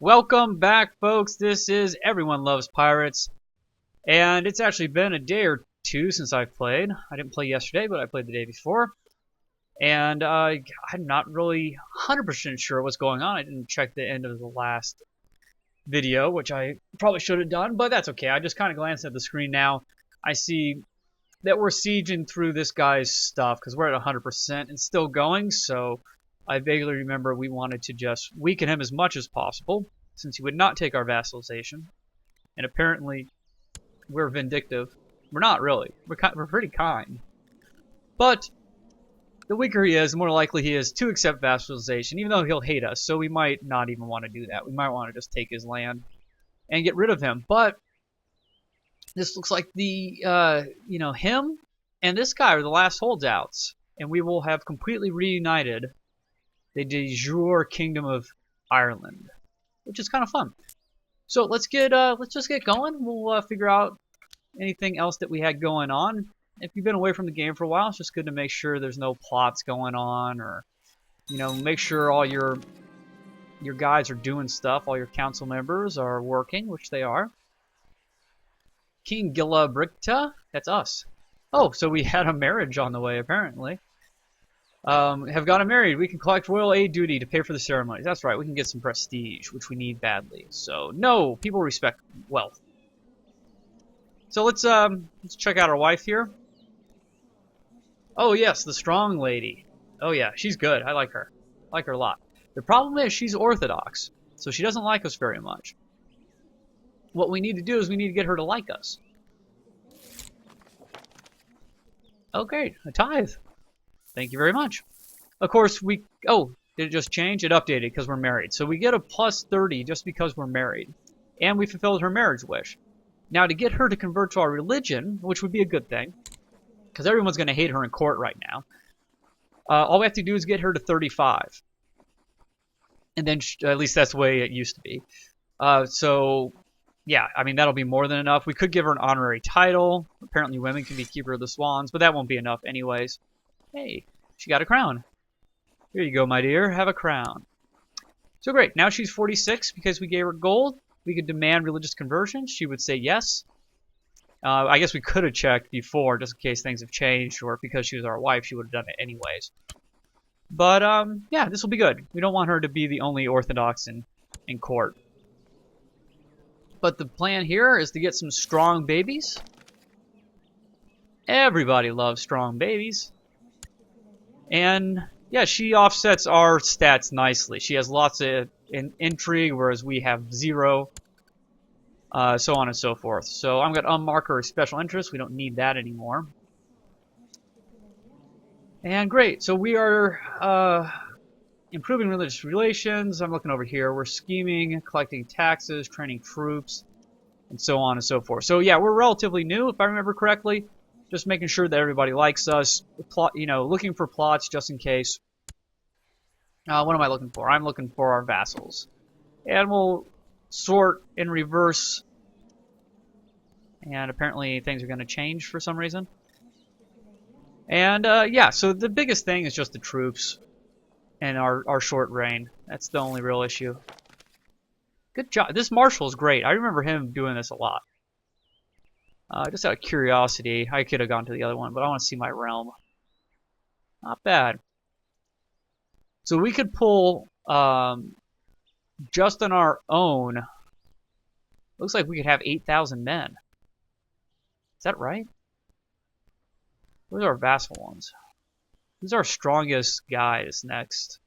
Welcome back, folks. This is Everyone Loves Pirates, and it's actually been a day or two since I've played. I didn't play yesterday, but I played the day before, and I'm not really 100% sure what's going on. I didn't check the end of the last video, which I probably should have done, but that's okay. I just kind of glanced at the screen now. I see that we're sieging through this guy's stuff because we're at 100% and still going, so I vaguely remember we wanted to just weaken him as much as possible, since he would not take our vassalization. And apparently, we're vindictive. We're not really. We're pretty kind. But the weaker he is, the more likely he is to accept vassalization, even though he'll hate us. So we might not even want to do that. We might want to just take his land and get rid of him. But this looks like him and this guy are the last holdouts, and we will have completely reunited the de jure Kingdom of Ireland, which is kind of fun. So let's just get going. We'll figure out anything else that we had going on. If you've been away from the game for a while, it's just good to make sure there's no plots going on, or make sure all your guys are doing stuff. All your council members are working, which they are. King Gilabricta, that's us. Oh, so we had a marriage on the way apparently. Have gotten married. We can collect royal aid duty to pay for the ceremonies. That's right. We can get some prestige, which we need badly. So no, people respect wealth. So let's check out our wife here. Oh yes, the strong lady. Oh yeah, she's good. I like her. I like her a lot. The problem is she's Orthodox, so she doesn't like us very much. What we need to do is we need to get her to like us. Oh great, a tithe. Thank you very much. Of course, did it just change? It updated because we're married. So we get a plus 30 just because we're married. And we fulfilled her marriage wish. Now, to get her to convert to our religion, which would be a good thing, because everyone's going to hate her in court right now, all we have to do is get her to 35. And then, at least that's the way it used to be. Yeah, I mean, that'll be more than enough. We could give her an honorary title. Apparently, women can be Keeper of the Swans, but that won't be enough anyways. Hey, she got a crown. Here you go, my dear. Have a crown. So great. Now she's 46 because we gave her gold. We could demand religious conversion. She would say yes. I guess we could have checked before just in case things have changed, or because she was our wife, she would have done it anyways. But, yeah, this will be good. We don't want her to be the only Orthodox in court. But the plan here is to get some strong babies. Everybody loves strong babies. And yeah, she offsets our stats nicely. She has lots of intrigue, whereas we have 0. So on and so forth. So I'm going to unmark her as special interest. We don't need that anymore. And great. So we are improving religious relations. I'm looking over here. We're scheming, collecting taxes, training troops, and so on and so forth. So yeah, we're relatively new, if I remember correctly. Just making sure that everybody likes us. Looking for plots just in case. What am I looking for? I'm looking for our vassals. And we'll sort in reverse. And apparently things are going to change for some reason. And yeah, so the biggest thing is just the troops and our short reign. That's the only real issue. Good job. This marshal's great. I remember him doing this a lot. Just out of curiosity, I could have gone to the other one, but I want to see my realm. Not bad. So we could pull, just on our own, looks like we could have 8,000 men. Is that right? Where's our vassal ones? Who's our strongest guy is next?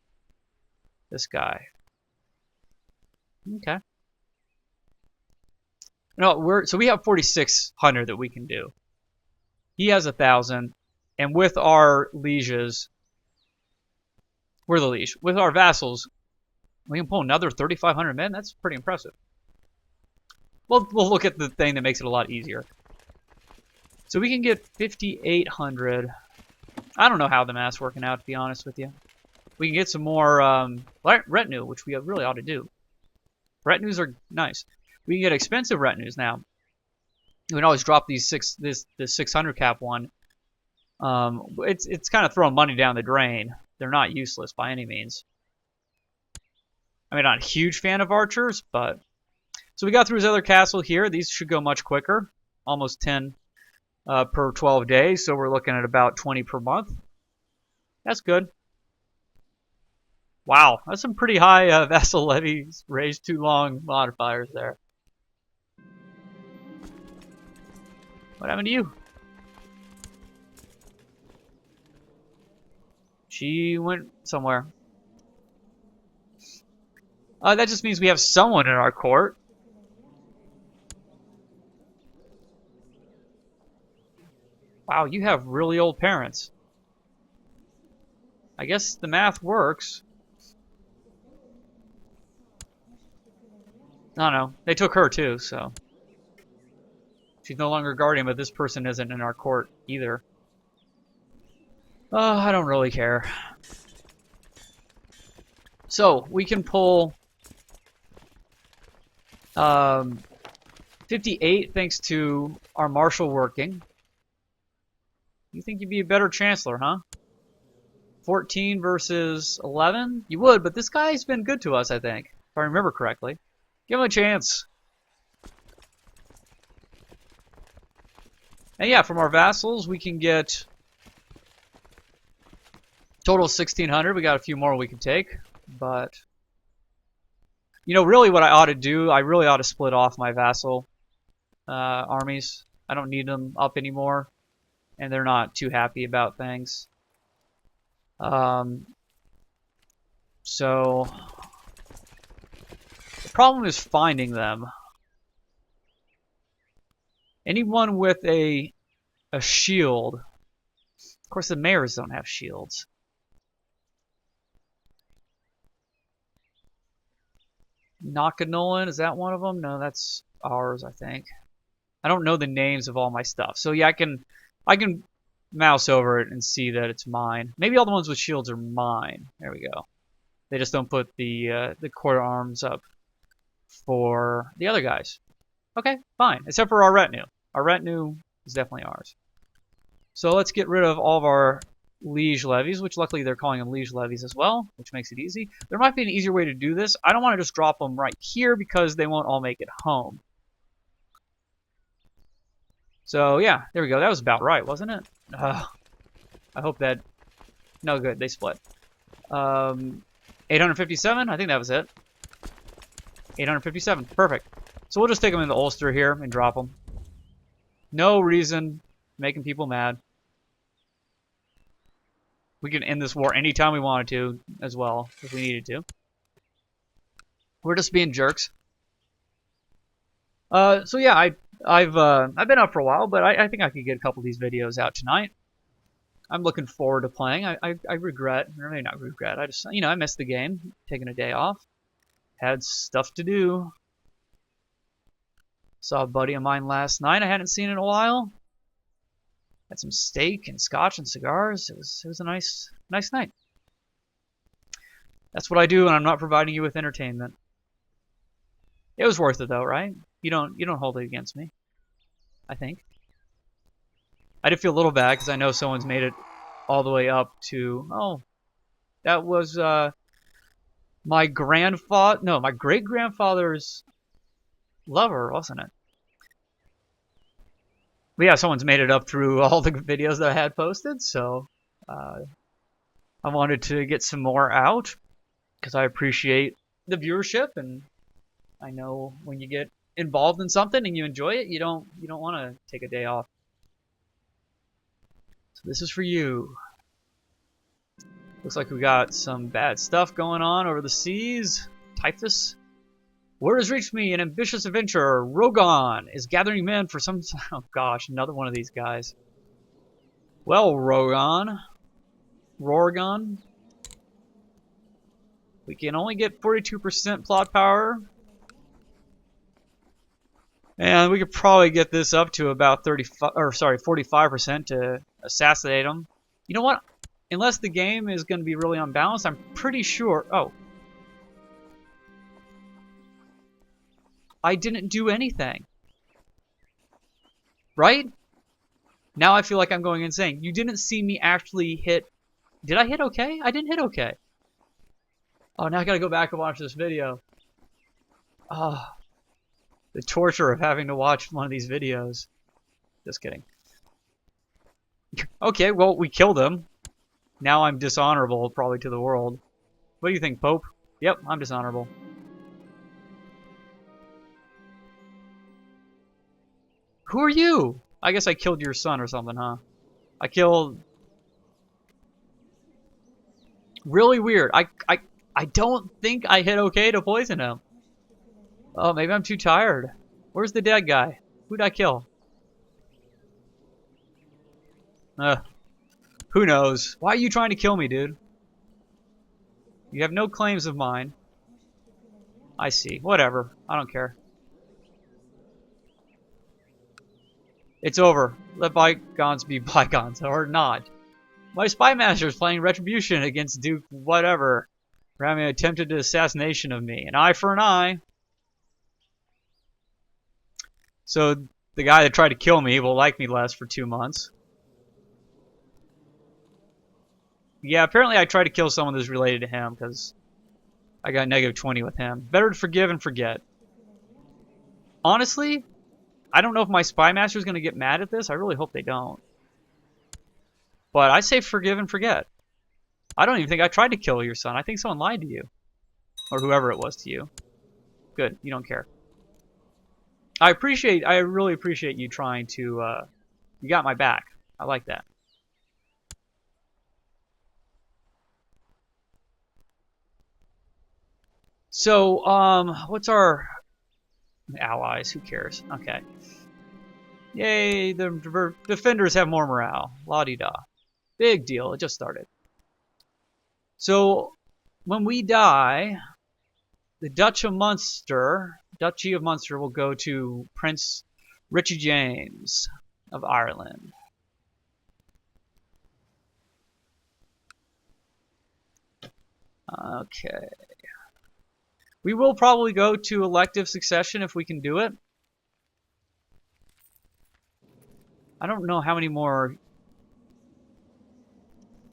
This guy. Okay. No, so we have 4,600 that we can do. He has 1,000, and with our lieges, we're the liege. With our vassals, we can pull another 3,500 men. That's pretty impressive. We'll look at the thing that makes it a lot easier. So we can get 5,800. I don't know how the math's working out, to be honest with you. We can get some more retinue, which we really ought to do. Retinues are nice. We can get expensive retinues now. We can always drop these this 600 cap one. It's kind of throwing money down the drain. They're not useless by any means. I mean, not a huge fan of archers, but... So we got through his other castle here. These should go much quicker. Almost 10 per 12 days, so we're looking at about 20 per month. That's good. Wow, that's some pretty high vassal levies raised too long modifiers there. What happened to you? She went somewhere. That just means we have someone in our court. Wow, you have really old parents. I guess the math works. I don't know. They took her too, so. She's no longer guardian, but this person isn't in our court either. I don't really care. So, we can pull 58 thanks to our marshal working. You think you'd be a better chancellor, huh? 14 versus 11? You would, but this guy's been good to us, I think. If I remember correctly. Give him a chance. And yeah, from our vassals, we can get total 1,600. We got a few more we can take, but you know, really, what I ought to do, I really ought to split off my vassal armies. I don't need them up anymore, and they're not too happy about things. So the problem is finding them. Anyone with a shield. Of course, the mayors don't have shields. Knockanolan, is that one of them? No, that's ours, I think. I don't know the names of all my stuff. So yeah, I can mouse over it and see that it's mine. Maybe all the ones with shields are mine. There we go. They just don't put the court arms up for the other guys. Okay, fine. Except for our retinue. Our retinue is definitely ours. So let's get rid of all of our liege levies, which luckily they're calling them liege levies as well, which makes it easy. There might be an easier way to do this. I don't want to just drop them right here because they won't all make it home. So yeah, there we go. That was about right, wasn't it? I hope that... No, good. They split. 857? I think that was it. 857. Perfect. So we'll just take them in the Ulster here and drop them. No reason making people mad. We can end this war anytime we wanted to as well, if we needed to. We're just being jerks. So yeah, I've been up for a while, but I think I could get a couple of these videos out tonight. I'm looking forward to playing. I regret, or maybe not regret, I just, I missed the game, taking a day off. Had stuff to do. Saw a buddy of mine last night I hadn't seen in a while. Had some steak and scotch and cigars. It was a nice night. That's what I do when I'm not providing you with entertainment. It was worth it though, right? You don't hold it against me, I think. I did feel a little bad because I know someone's made it all the way up to, oh, that was my great-grandfather's lover, wasn't it? But yeah, someone's made it up through all the videos that I had posted, so I wanted to get some more out because I appreciate the viewership, and I know when you get involved in something and you enjoy it, you don't want to take a day off. So this is for you. Looks like we got some bad stuff going on over the seas. Typhus. Word has reached me, an ambitious adventurer, Rogan, is gathering men for some... Oh gosh, another one of these guys. Well, Rogan. We can only get 42% plot power. And we could probably get this up to about 45% to assassinate him. You know what? Unless the game is going to be really unbalanced, I'm pretty sure... Oh. I didn't do anything. Right? Now I feel like I'm going insane. You didn't see me actually hit... Did I hit okay? I didn't hit okay. Oh, now I gotta go back and watch this video. Oh, the torture of having to watch one of these videos. Just kidding. Okay, well, we killed him. Now I'm dishonorable, probably, to the world. What do you think, Pope? Yep, I'm dishonorable. Who are you? I guess I killed your son or something, huh? I killed... Really weird. I don't think I hit okay to poison him. Oh, maybe I'm too tired. Where's the dead guy? Who'd I kill? Who knows? Why are you trying to kill me, dude? You have no claims of mine. I see. Whatever. I don't care. It's over. Let bygones be bygones, or not. My spy master is planning retribution against Duke whatever for having attempted assassination of me. An eye for an eye. So the guy that tried to kill me will like me less for 2 months. Yeah, apparently I tried to kill someone that's related to him because I got -20 with him. Better to forgive and forget. Honestly, I don't know if my spy master is going to get mad at this. I really hope they don't. But I say forgive and forget. I don't even think I tried to kill your son. I think someone lied to you. Or whoever it was to you. Good, you don't care. I really appreciate you trying to, you got my back. I like that. So, what's our allies? Who cares? Okay. Yay, the defenders have more morale. La-di-da. Big deal, it just started. So, when we die, the Duchy of Munster will go to Prince Richie James of Ireland. Okay. We will probably go to elective succession if we can do it. I don't know how many more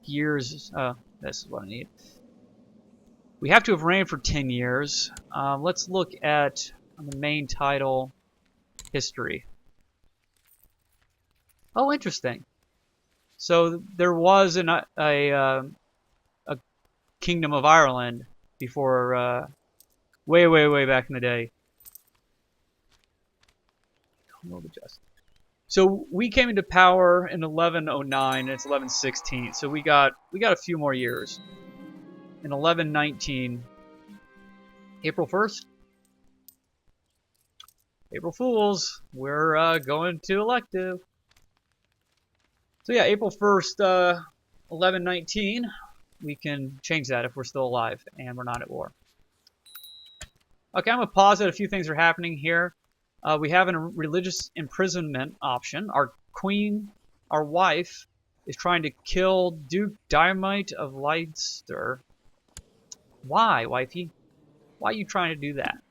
years. This is what I need. We have to have reigned for 10 years. Let's look at the main title, history. Oh, interesting. So there was a Kingdom of Ireland before, way back in the day. So we came into power in 1109, and it's 1116. So we got a few more years. In 1119, April 1st. April Fools, we're going to elective. So yeah, April 1st, 1119, we can change that if we're still alive and we're not at war. Okay, I'm going to pause it. A few things are happening here. We have a religious imprisonment option. Our queen, our wife, is trying to kill Duke Dynamite of Leinster. Why, wifey? Why are you trying to do that?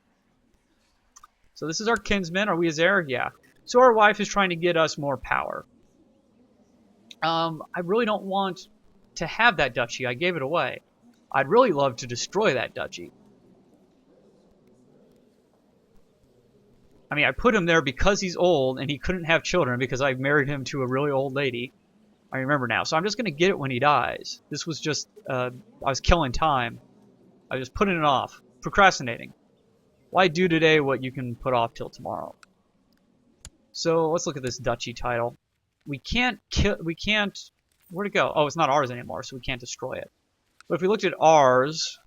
So this is our kinsman. Are we his heir? Yeah. So our wife is trying to get us more power. I really don't want to have that duchy. I gave it away. I'd really love to destroy that duchy. I mean, I put him there because he's old and he couldn't have children because I married him to a really old lady. I remember now. So I'm just going to get it when he dies. This was just, I was killing time. I was putting it off. Procrastinating. Why do today what you can put off till tomorrow? So let's look at this duchy title. We can't kill, where'd it go? Oh, it's not ours anymore, so we can't destroy it. But if we looked at ours,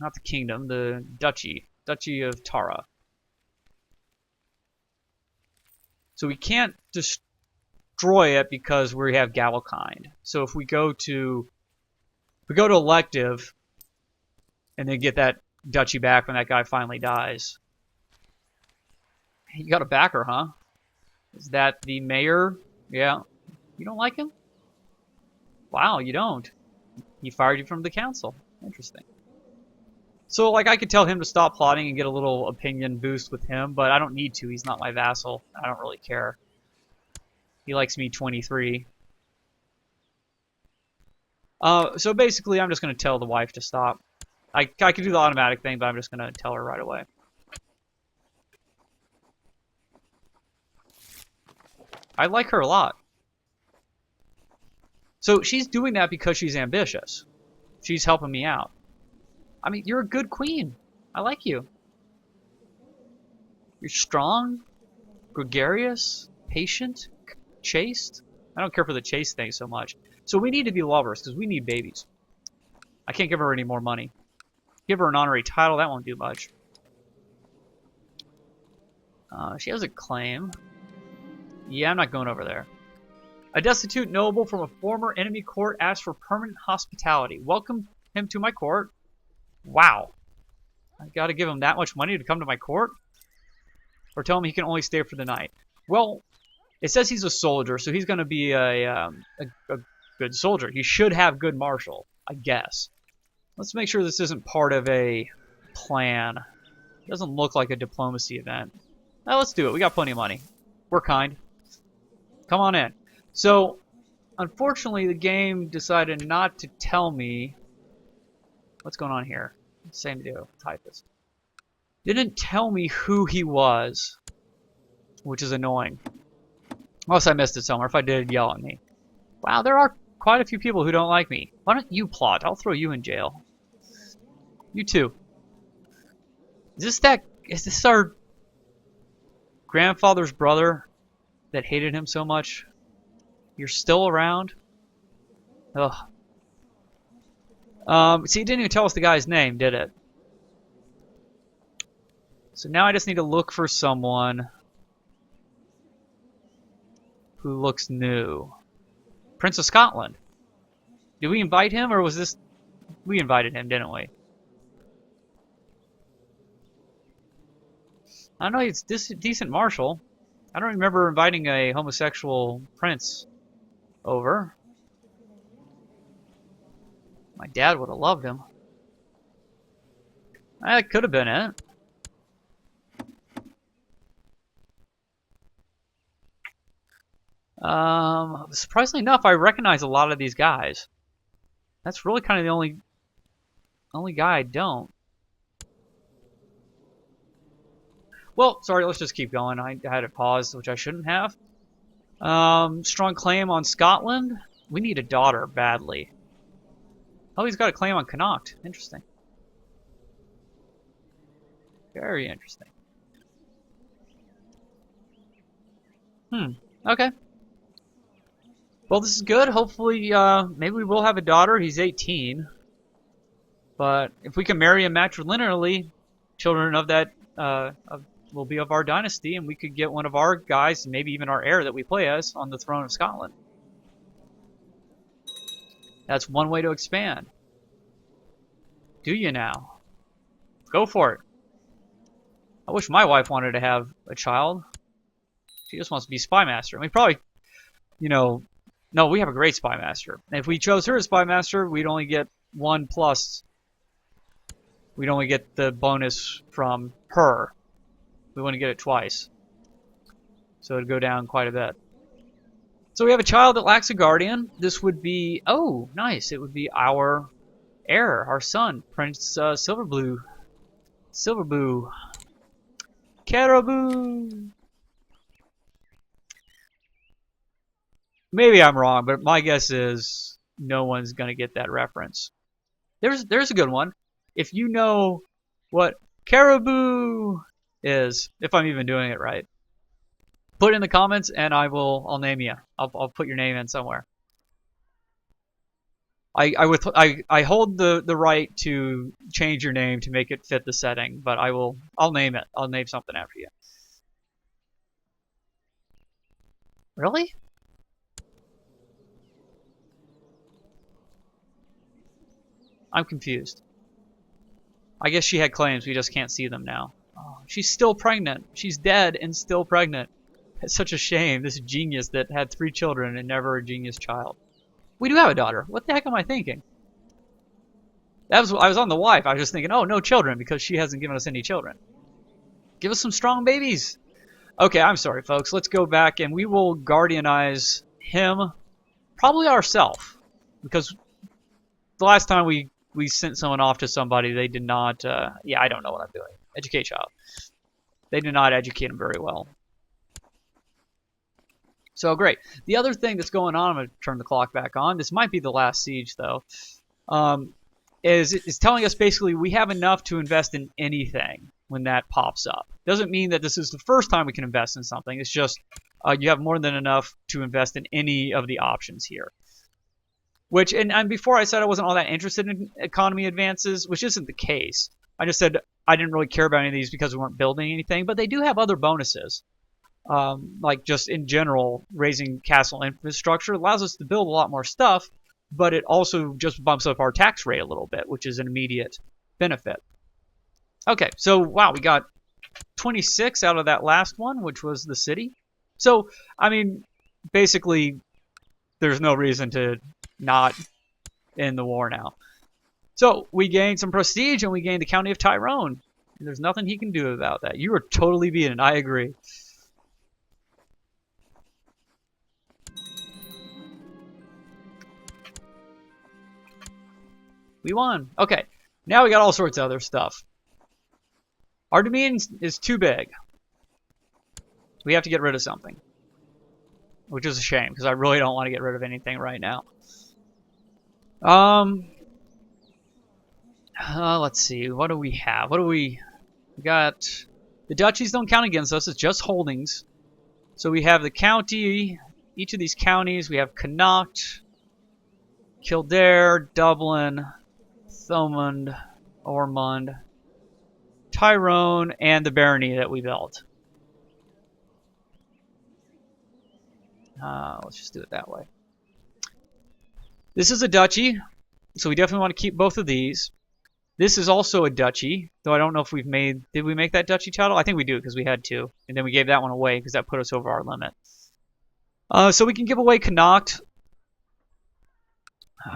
not the kingdom, the duchy of Tara. So we can't destroy it because we have Gallokind. So if we go to elective and then get that duchy back when that guy finally dies. You got a backer, huh? Is that the mayor? Yeah. You don't like him? Wow, you don't. He fired you from the council. Interesting. So, like, I could tell him to stop plotting and get a little opinion boost with him, but I don't need to. He's not my vassal. I don't really care. He likes me 23. So basically, I'm just going to tell the wife to stop. I could do the automatic thing, but I'm just gonna tell her right away. I like her a lot. So she's doing that because she's ambitious. She's helping me out. I mean, you're a good queen. I like you. You're strong, gregarious, patient, chaste. I don't care for the chaste thing so much. So we need to be lovers because we need babies. I can't give her any more money. Give her an honorary title. That won't do much. She has a claim. Yeah, I'm not going over there. A destitute noble from a former enemy court asks for permanent hospitality. Welcome him to my court. Wow. I gotta give him that much money to come to my court? Or tell him he can only stay for the night. Well, it says he's a soldier, so he's gonna be a good soldier. He should have good martial, I guess. Let's make sure this isn't part of a plan. It doesn't look like a diplomacy event. Now let's do it. We got plenty of money. We're kind. Come on in. So, unfortunately, the game decided not to tell me what's going on here. Same deal. Typist. Didn't tell me who he was, which is annoying. Unless I missed it somewhere. If I did, yell at me. Wow, there are quite a few people who don't like me. Why don't you plot? I'll throw you in jail. You too. Is this our grandfather's brother that hated him so much? You're still around? Ugh. See, it didn't even tell us the guy's name, did it? So now I just need to look for someone who looks new. Prince of Scotland. Did we invite him, or was this... We invited him, didn't we? I know he's decent martial. I don't remember inviting a homosexual prince over. My dad would have loved him. That could have been it. Surprisingly enough, I recognize a lot of these guys. That's really kind of the only guy I don't. Well, sorry, let's just keep going. I had it paused, which I shouldn't have. Strong claim on Scotland. We need a daughter badly. Oh, he's got a claim on Connacht. Interesting. Very interesting. Okay. Well, this is good. Hopefully, maybe we will have a daughter. He's 18. But if we can marry him matrilineally, children of that will be of our dynasty, and we could get one of our guys, and maybe even our heir that we play as, on the throne of Scotland. That's one way to expand. Do you now? Go for it. I wish my wife wanted to have a child. She just wants to be spy master. I mean, probably, you know, no, we have a great spy master. And if we chose her as spy master, we'd only get 1 plus. We'd only get the bonus from her. We want to get it twice. So it'd go down quite a bit. So we have a child that lacks a guardian. This would be, oh, nice. It would be our heir, our son, Prince Silverblue. Silverblue. Caribou. Maybe I'm wrong, but my guess is no one's going to get that reference. There's a good one. If you know what caribou is, if I'm even doing it right, put it in the comments and I'll name you. I'll put your name in somewhere. I hold the right to change your name to make it fit the setting, but I'll name it. I'll name something after you. Really? I'm confused. I guess she had claims, we just can't see them now. Oh, she's still pregnant. She's dead and still pregnant. It's such a shame. This genius that had 3 children and never a genius child. We do have a daughter. What the heck am I thinking? I was on the wife. I was just thinking, oh, no children, because she hasn't given us any children. Give us some strong babies. Okay, I'm sorry, folks. Let's go back and we will guardianize him, probably ourselves, because the last time we we sent someone off to somebody. They did not. Yeah, I don't know what I'm doing. Educate child. They did not educate him very well. So great. The other thing that's going on, I'm going to turn the clock back on. This might be the last siege, though. Is it's telling us basically we have enough to invest in anything when that pops up. Doesn't mean that this is the first time we can invest in something. It's just you have more than enough to invest in any of the options here. Which, and before I said I wasn't all that interested in economy advances, which isn't the case. I just said I didn't really care about any of these because we weren't building anything, but they do have other bonuses. Like just in general, raising castle infrastructure allows us to build a lot more stuff, but it also just bumps up our tax rate a little bit, which is an immediate benefit. Okay, so wow, we got 26 out of that last one, which was the city. So, I mean, basically, there's no reason to not end the war now. So, we gained some prestige, and we gained the county of Tyrone. And there's nothing he can do about that. You are totally beaten, I agree. We won. Okay, now we got all sorts of other stuff. Our domain is too big. We have to get rid of something. Which is a shame, because I really don't want to get rid of anything right now. Let's see. What do we have? We got... The duchies don't count against us. It's just holdings. So we have the county. Each of these counties. We have Connacht, Kildare, Dublin, Thomond, Ormond, Tyrone, and the barony that we built. Let's just do it that way. This is a duchy, so we definitely want to keep both of these. This is also a duchy, though I don't know if we've made... Did we make that duchy title? I think we do, because we had to. And then we gave that one away, because that put us over our limit. So we can give away Connacht.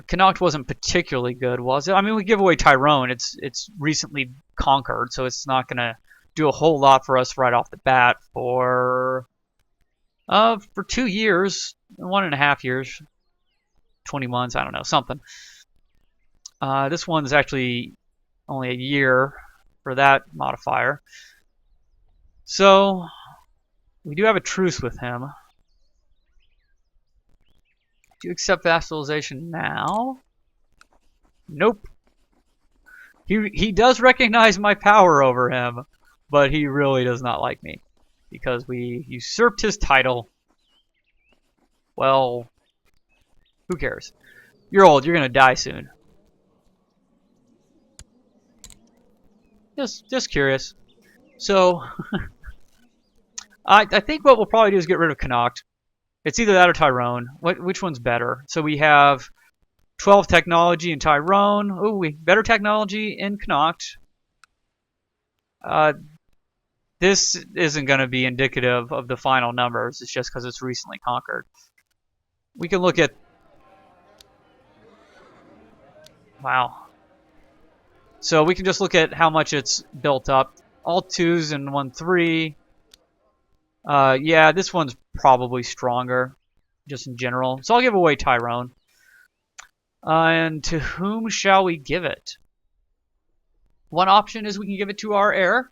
Connacht wasn't particularly good, was it? I mean, we give away Tyrone. It's recently conquered, so it's not going to do a whole lot for us right off the bat for 2 years, 1.5 years, 20 months, I don't know, something. This one's actually only a year for that modifier. So, we do have a truce with him. Do you accept vassalization now? Nope. He does recognize my power over him, but he really does not like me. Because we usurped his title. Well, who cares? You're old, you're gonna die soon. Just curious. So, I think what we'll probably do is get rid of Connacht. It's either that or Tyrone. Which one's better? So we have 12 technology in Tyrone. Ooh, better technology in Connacht. This isn't going to be indicative of the final numbers. It's just because it's recently conquered. We can look at... Wow. So we can just look at how much it's built up. All 2s and 1 3. Yeah, this one's probably stronger, just in general. So I'll give away Tyrone. And to whom shall we give it? One option is we can give it to our heir.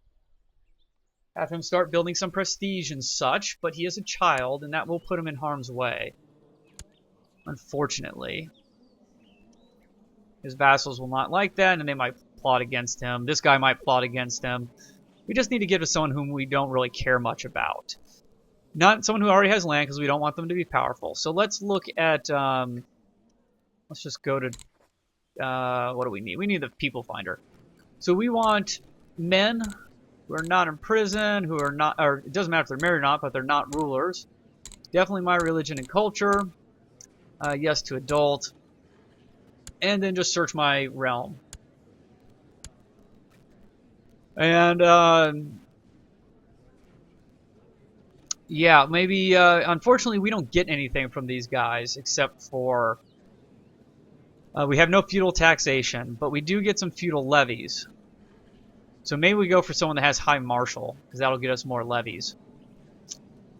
Have him start building some prestige and such, but he is a child, and that will put him in harm's way. Unfortunately. His vassals will not like that, and they might plot against him. This guy might plot against him. We just need to give it to someone whom we don't really care much about. Not someone who already has land, because we don't want them to be powerful. So let's look at... let's just go to... what do we need? We need the people finder. So we want men who are not in prison, who are not... Or it doesn't matter if they're married or not, but they're not rulers. Definitely my religion and culture. Yes to adult. And then just search my realm. And, yeah, maybe, unfortunately, we don't get anything from these guys except for, we have no feudal taxation, but we do get some feudal levies. So maybe we go for someone that has high martial, because that'll get us more levies.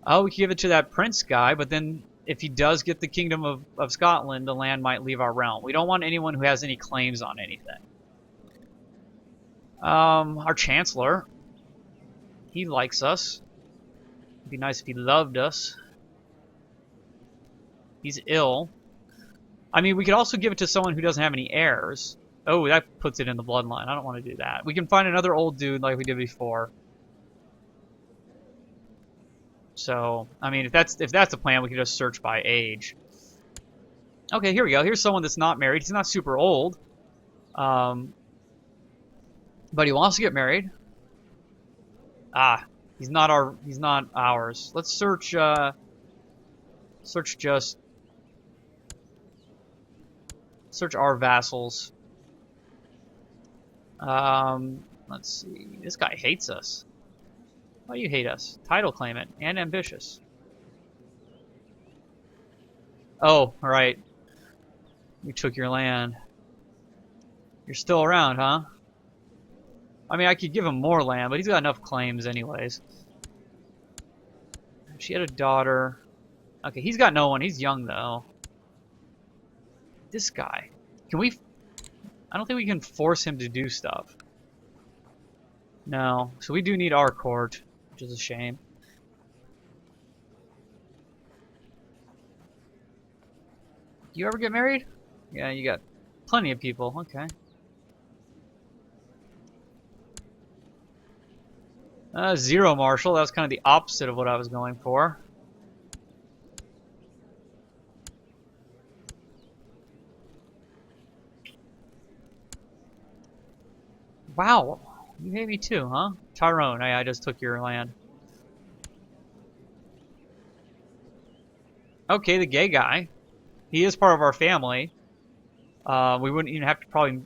Oh, we can give it to that prince guy, but then if he does get the Kingdom of Scotland, the land might leave our realm. We don't want anyone who has any claims on anything. Our Chancellor, he likes us. It'd be nice if he loved us. He's ill. I mean, we could also give it to someone who doesn't have any heirs. Oh, that puts it in the bloodline. I don't want to do that. We can find another old dude like we did before. So, I mean, if that's the plan, we can just search by age. Okay, here we go. Here's someone that's not married. He's not super old. But he wants to get married. Ah, he's not ours. Let's search search our vassals. Let's see. This guy hates us. Why do you hate us? Title claimant and ambitious. Oh, alright. We took your land. You're still around, huh? I mean, I could give him more land, but he's got enough claims anyways. She had a daughter. Okay, he's got no one. He's young, though. This guy. Can we... I don't think we can force him to do stuff. No. So we do need our court, which is a shame. You ever get married? Yeah, you got plenty of people. Okay. Zero Marshal. That was kind of the opposite of what I was going for. Wow. You hate me too, huh? Tyrone. I just took your land. Okay, the gay guy. He is part of our family. We wouldn't even have to probably...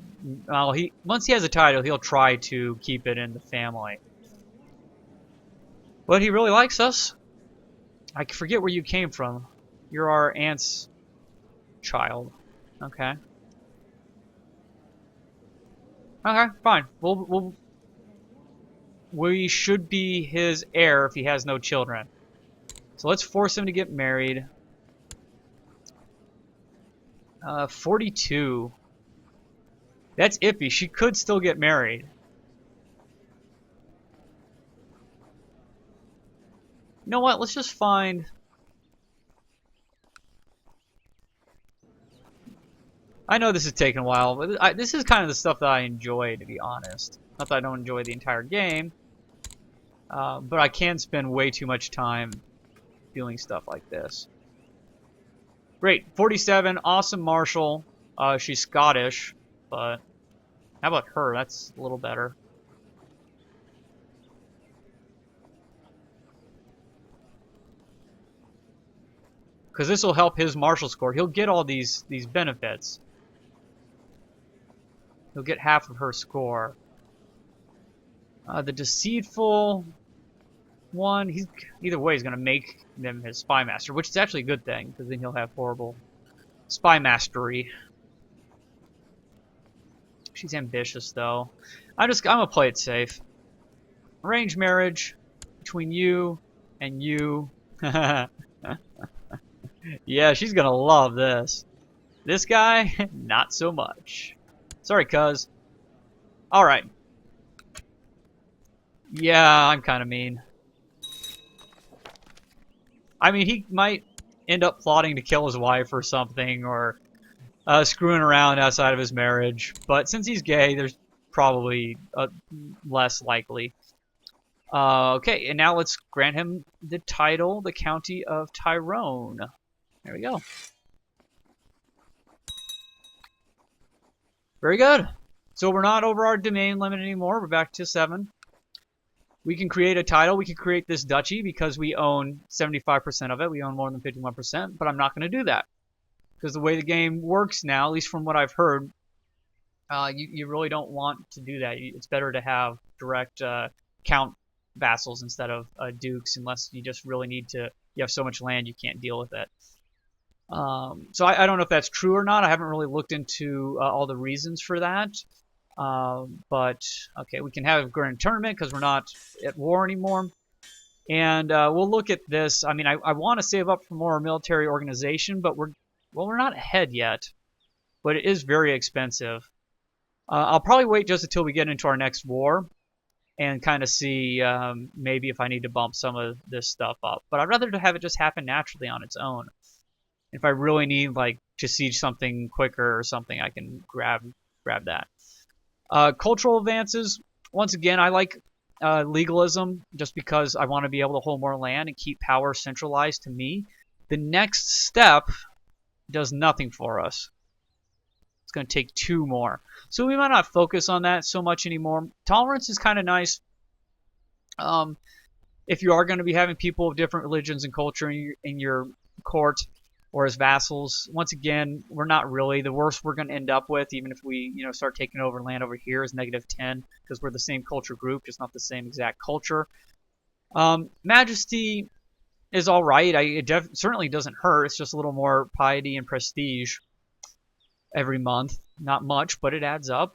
Well, once he has a title, he'll try to keep it in the family. But he really likes us. I forget where you came from. You're our aunt's child. Okay. Okay, fine. We should be his heir if he has no children. So let's force him to get married. 42. That's iffy. She could still get married. You know what? Let's just find... I know this is taking a while, but this is kind of the stuff that I enjoy, to be honest. Not that I don't enjoy the entire game, but I can spend way too much time doing stuff like this. Great, 47, awesome Marshal. She's Scottish, but how about her? That's a little better. Because this will help his martial score. He'll get all these benefits. He'll get half of her score. The deceitful one, either way, he's going to make them his spy master, which is actually a good thing, because then he'll have horrible spy mastery. She's ambitious, though. I'm going to play it safe. Arranged marriage between you and you. Yeah, she's going to love this. This guy, not so much. Sorry, cuz. Alright. Yeah, I'm kind of mean. I mean, he might end up plotting to kill his wife or something, or screwing around outside of his marriage. But since he's gay, there's probably less likely. Okay, and now let's grant him the title, the County of Tyrone. There we go. Very good. So we're not over our domain limit anymore. We're back to 7. We can create a title. We can create this duchy because we own 75% of it. We own more than 51%, but I'm not going to do that. Because the way the game works now, at least from what I've heard, you really don't want to do that. It's better to have direct count vassals instead of dukes, unless you just really need to. You have so much land you can't deal with it. So I don't know if that's true or not. I haven't really looked into all the reasons for that. But okay, we can have a grand tournament because we're not at war anymore. And we'll look at this. I mean, I want to save up for more military organization, but we're not ahead yet. But it is very expensive. I'll probably wait just until we get into our next war and kind of see maybe if I need to bump some of this stuff up. But I'd rather to have it just happen naturally on its own. If I really need like to siege something quicker or something, I can grab that. Cultural advances. Once again, I like legalism just because I want to be able to hold more land and keep power centralized to me. The next step does nothing for us. It's going to take 2 more. So we might not focus on that so much anymore. Tolerance is kind of nice. If you are going to be having people of different religions and culture in your court or as vassals, once again, we're not really. The worst we're going to end up with, even if we start taking over land over here, is -10 because we're the same culture group, just not the same exact culture. Majesty is all right. It certainly doesn't hurt. It's just a little more piety and prestige every month. Not much, but it adds up.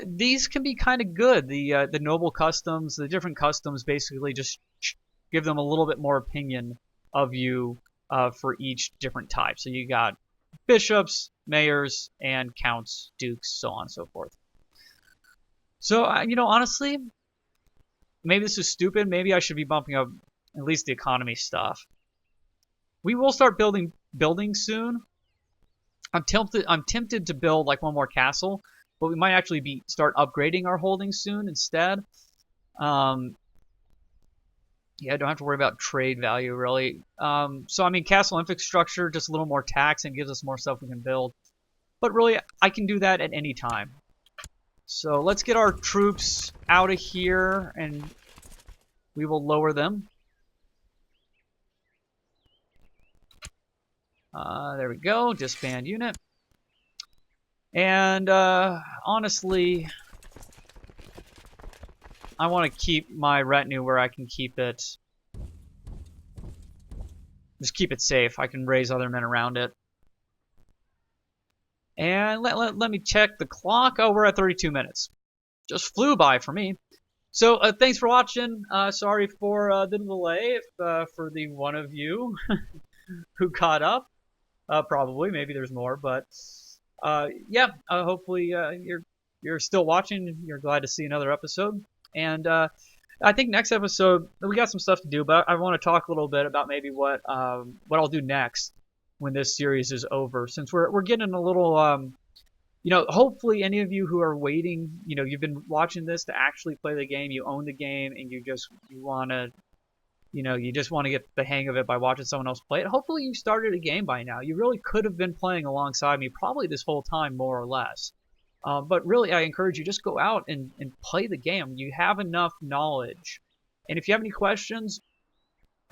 These can be kind of good. The noble customs, the different customs, basically just give them a little bit more opinion of you for each different type. So you got bishops, mayors, and counts, dukes, so on and so forth. So honestly, maybe this is stupid. Maybe I should be bumping up at least the economy stuff. We will start building soon. I'm tempted to build like one more castle, but we might actually start upgrading our holdings soon instead. Yeah, I don't have to worry about trade value really. So I mean, castle infrastructure, just a little more tax and gives us more stuff we can build. But really, I can do that at any time. So let's get our troops out of here, and we will lower them. There we go, disband unit. And honestly, I want to keep my retinue where I can keep it. Just keep it safe. I can raise other men around it. And let me check the clock. Oh, we're at 32 minutes. Just flew by for me. So thanks for watching. Sorry for the delay for the one of you who caught up. Probably, maybe there's more, but yeah. Hopefully you're still watching. You're glad to see another episode. And I think next episode we got some stuff to do, but I want to talk a little bit about maybe what I'll do next when this series is over. Since we're getting a little hopefully any of you who are waiting, you've been watching this to actually play the game, you own the game, and you want to. You just want to get the hang of it by watching someone else play it. Hopefully you started a game by now. You really could have been playing alongside me probably this whole time, more or less. But really, I encourage you, just go out and play the game. You have enough knowledge. And if you have any questions,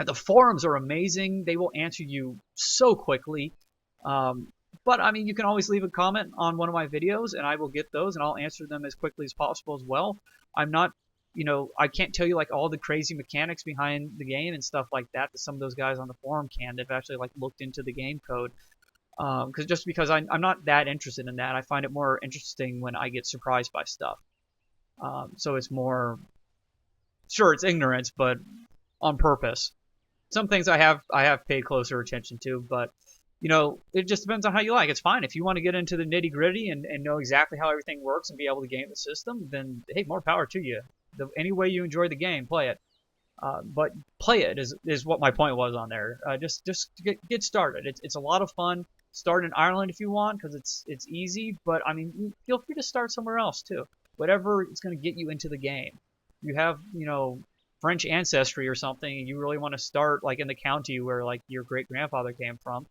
the forums are amazing. They will answer you so quickly. But, I mean, you can always leave a comment on one of my videos, and I will get those, and I'll answer them as quickly as possible as well. I'm not... I can't tell you like all the crazy mechanics behind the game and stuff like that some of those guys on the forum can. They've actually like looked into the game code. Because I'm not that interested in that. I find it more interesting when I get surprised by stuff. So it's more, sure, it's ignorance, but on purpose. Some things I have paid closer attention to, but it just depends on how you like. It's fine if you want to get into the nitty gritty and know exactly how everything works and be able to game the system. Then hey, more power to you. Any way you enjoy the game, play it. But play it is what my point was on there. Just get started. It's a lot of fun. Start in Ireland if you want because it's easy. But I mean, feel free to start somewhere else too. Whatever is going to get you into the game. You have French ancestry or something, and you really want to start like in the county where like your great grandfather came from.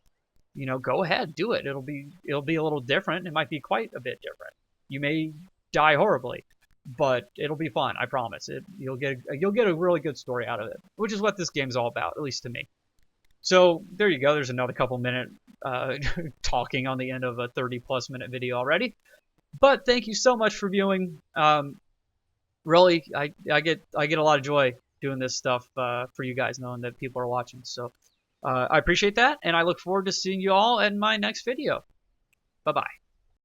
Go ahead, do it. It'll be a little different. It might be quite a bit different. You may die horribly. But it'll be fun, I promise. You'll get a really good story out of it, which is what this game's all about, at least to me. So there you go. There's another couple minute talking on the end of a 30+ minute video already. But thank you so much for viewing. Really, I get a lot of joy doing this stuff for you guys, knowing that people are watching. So I appreciate that, and I look forward to seeing you all in my next video. Bye bye.